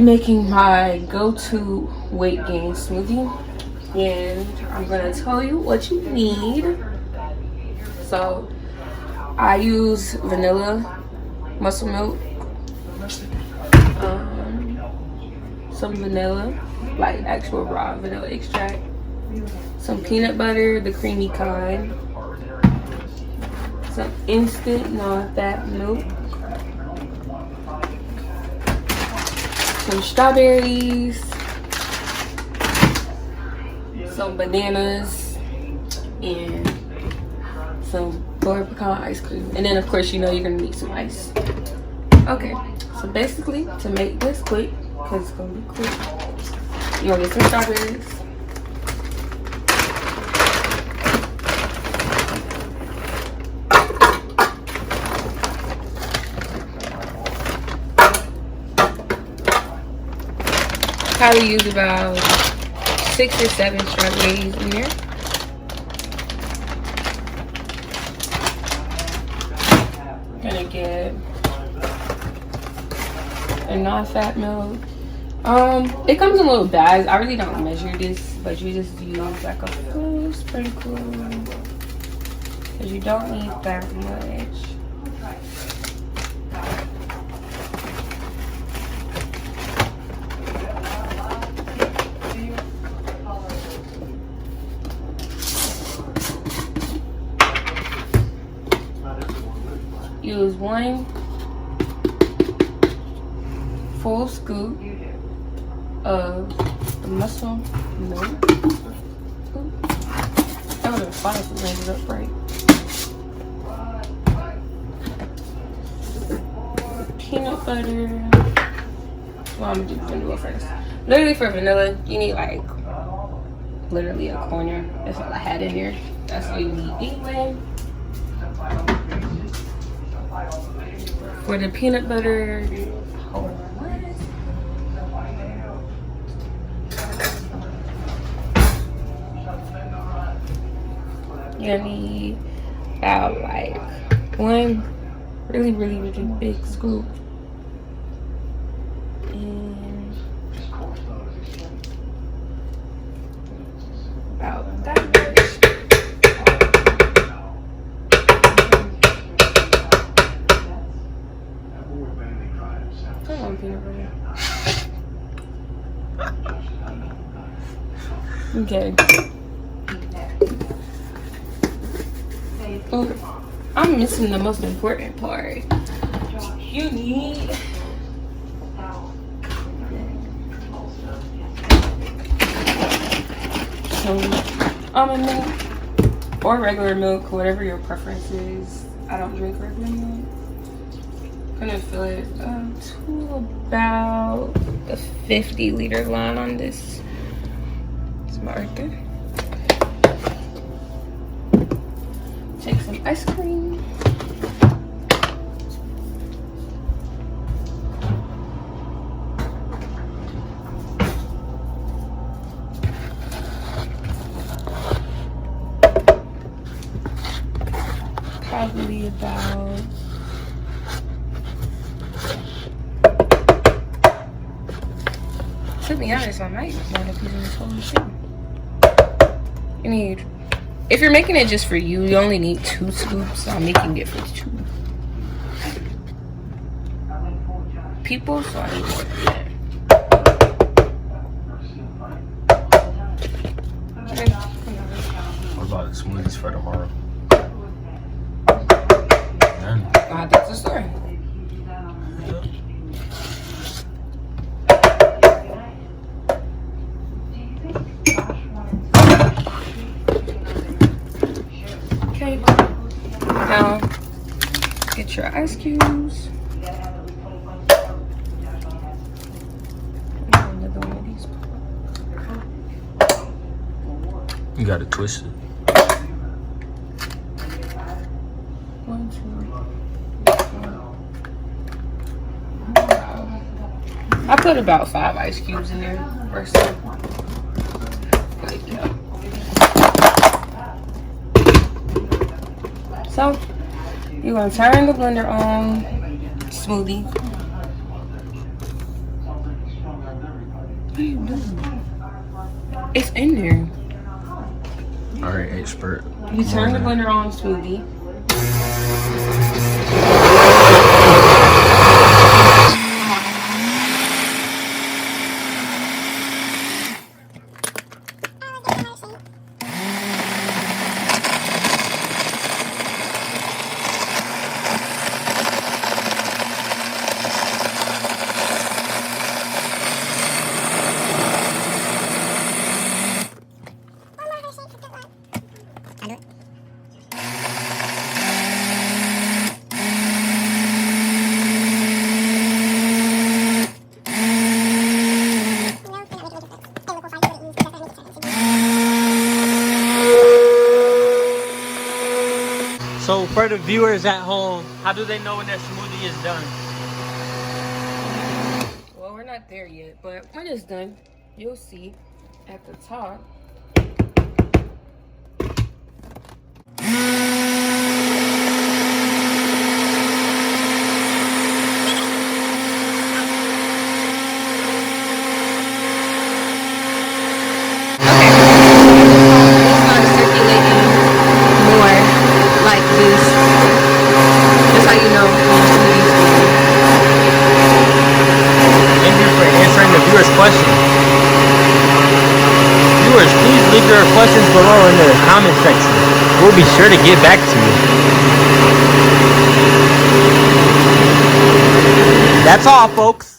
making my go-to weight gain smoothie, and I'm gonna tell you what you need. So I use vanilla, muscle milk, some vanilla, like actual raw vanilla extract, some peanut butter, the creamy kind, some instant non-fat milk, some strawberries, some bananas, and some pecan ice cream. And then of course, you know, you're gonna need some ice. Okay, so basically, to make this quick, because it's gonna be quick, you're gonna get some strawberries, probably use about 6 or 7 strawberries in there. Gonna get a non-fat milk. It comes in little bags. I really don't measure this, but you just use like a full sprinkle because you don't need that much. Use 1 full scoop of the muscle milk. That would have fine if it landed up right. Peanut butter. Well, I'm gonna do vanilla first. Literally for vanilla, you need like literally a corner. That's all I had in here. That's all you need anyway. For the peanut butter, you're gonna need about like 1 really big scoop, and about that much. Come on, peanut butter. Okay. Oh, I'm missing the most important part. You need some almond milk or regular milk, whatever your preference is. I don't drink regular milk. I'm gonna fill it to about the 50-liter line on this. It's about right there. Take some ice cream. Probably about to be honest, I might want to put in this whole thing. You need, if you're making it just for you, you only need 2 scoops. So I'm making it for 2 people, so I need more than that. Okay. What about smoothies for tomorrow? That's the story. Okay, now get your ice cubes. Another one of these. You gotta twist it. 1, 2. I put about 5 ice cubes in there or so. Like, yeah. So you're gonna turn the blender on, smoothie. It's in there. Alright, expert. You turn the blender on, smoothie. So for the viewers at home, how do they know when their smoothie is done? Well, we're not there yet, but when it's done, you'll see at the top. Viewers, please leave your questions below in the comment section. We'll be sure to get back to you. That's all, folks.